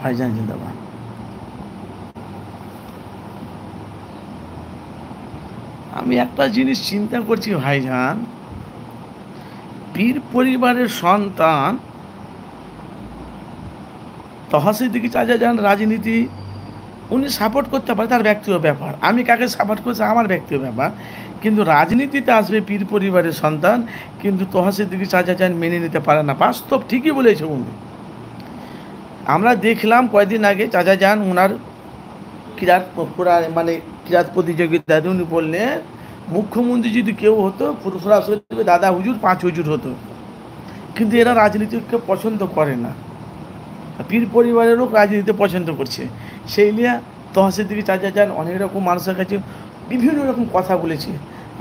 ভাইজান জিন্দাবাদ। আমি একটা জিনিস চিন্তা করছি ভাইজান, পীর পরিবারের সন্তান তহা সিদ্দিকী চাচা যান রাজনীতি উনি সাপোর্ট করতে পারে, তার ব্যক্তিগত ব্যাপার। আমি কাকে সাপোর্ট করছি আমার ব্যক্তিগত ব্যাপার। কিন্তু রাজনীতিতে আসবে পীর পরিবারের সন্তান, কিন্তু তহা সিদ্দিকী চাচা যান মেনে নিতে পারে না। বাস্তব ঠিকই বলেছে উনি। আমরা দেখলাম কয়েকদিন আগে চাচা যান ওনার ক্রীড়ার মানে ক্রীড়া প্রতিযোগিতায় উনি বললেন মুখ্যমন্ত্রী যদি কেউ হতো ফুরফুরা শরীফে দাদা হুজুর 5 হুজুর হতো। কিন্তু এরা রাজনীতিকে পছন্দ করে না, পীর পরিবারের লোক রাজনীতিতে পছন্দ করছে। সেই নিয়ে তহসিল দিকে চাচা যান অনেক রকম মানুষের কাছে বিভিন্ন রকম কথা বলেছে,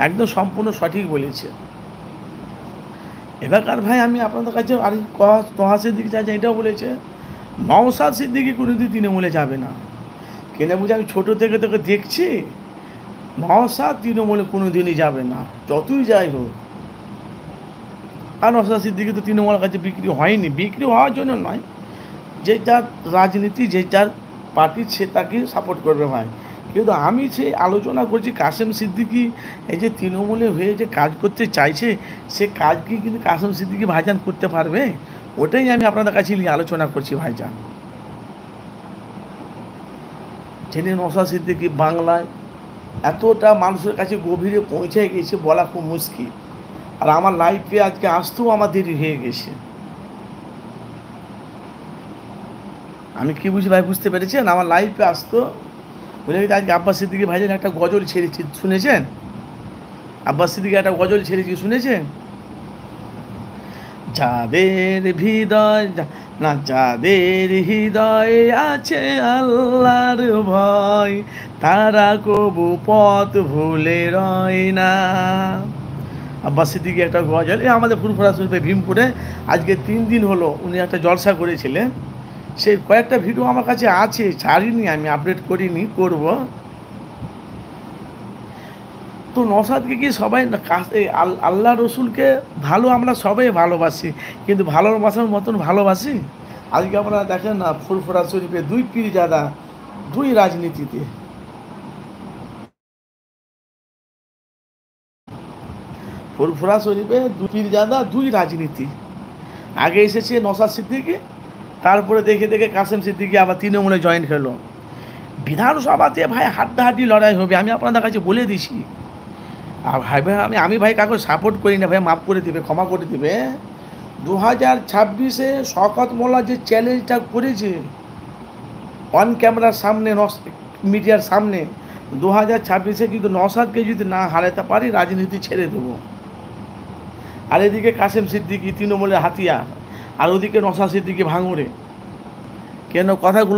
একদম সম্পূর্ণ সঠিক বলেছে। এবারকার ভাই আমি আপনাদের কাছে আর তহসিল দিকে চাচা এটাও বলেছে নওশাদ সিদ্দিকী কোনোদিন তৃণমূলে যাবে না। কেন বুঝে আমি ছোটো থেকে তোকে দেখছি, নওশাদ তৃণমূলে কোনো দিনই যাবে না, যতই যাই হোক। আর নওশাদ সিদ্দিকী তো তৃণমূলের কাছে বিক্রি হয়নি, বিক্রি হওয়ার জন্য নয়, যে যার রাজনীতি যে যার পার্টি সে তাকে সাপোর্ট করবে ভাই। কিন্তু আমি যে আলোচনা করছি কাসেম সিদ্দিকী এই যে তৃণমূলে হয়ে যে কাজ করতে চাইছে, সে কাজ কি কিন্তু কাসেম সিদ্দিকী ভাইজান করতে পারবে? ওটাই আমি আপনাদের কাছে নিয়ে আলোচনা করছি ভাইজান। যিনি নওশাদ সিদ্দিকী বাংলায় এতটা মানুষের কাছে গভীরে পৌঁছে গেছে বলা খুব মুশকিল। আর আমার লাইফে আজকে আসতেও আমার দেরি হয়ে গেছে। আমি কি বুঝি ভাই, বুঝতে পেরেছেন? আমার লাইফে আসতো বলে আজকে আব্বাস সিদ্দিকী ভাইজান একটা গজল ছেড়েছি, শুনেছেন? আব্বাস সিদ্দিকী একটা গজল ছেড়েছি, শুনেছেন? যাদের হৃদয় না, যাদের হৃদয়ে আছে আল্লাহর ভয়, তারা কবু পথ ভুলে রয় না। আব্বাস সিদ্দিকী একটা গজল, এই আমাদের ফুরফুরা শরীফে ভীমপুরে আজকে 3 দিন হলো উনি একটা জলসা করেছিলেন। সেই কয়েকটা ভিডিও আমার কাছে আছে, ছাড়িনি, আমি আপডেট করিনি, করব। তো নওশাদকে কি সবাই আল্লাহ রসুলকে ভালো আমরা সবাই ভালোবাসি, কিন্তু ভালোবাসার মতন ভালোবাসি? আজকে আমরা দেখেন না ফুরফুরা শরীফে 2 পীরজাদা, 2 রাজনীতিতে। ফুরফুরা শরীফে 2 পীরজাদা, 2 রাজনীতি। আগে এসেছে নওশাদ সিদ্দিকী, তারপরে দেখে দেখে কাসেম সিদ্দিকী আবার তৃণমূলে জয়েন হলো। বিধানসভাতে ভাই হাড্ডাহাড্ডি লড়াই হবে, আমি আপনাদের কাছে বলে দিছি। আর ভাই ভাই আমি ভাই কাউকে সাপোর্ট করি না ভাই, মাফ করে দেবে, ক্ষমা করে দেবে। 2026-এ শওকত মোল্লা যে চ্যালেঞ্জটা করেছে অন ক্যামেরার সামনে, মিডিয়ার সামনে, 2026-এ কিন্তু নওশাদকে যদি না হারাতে পারি রাজনীতি ছেড়ে দেবো। আর এদিকে কাসেম সিদ্দিকী তৃণমূলের হাতিয়ার, আর ওদিকে নওশাদ সিদ্দিকী ভাঙড়ে। কেন কথাগুলো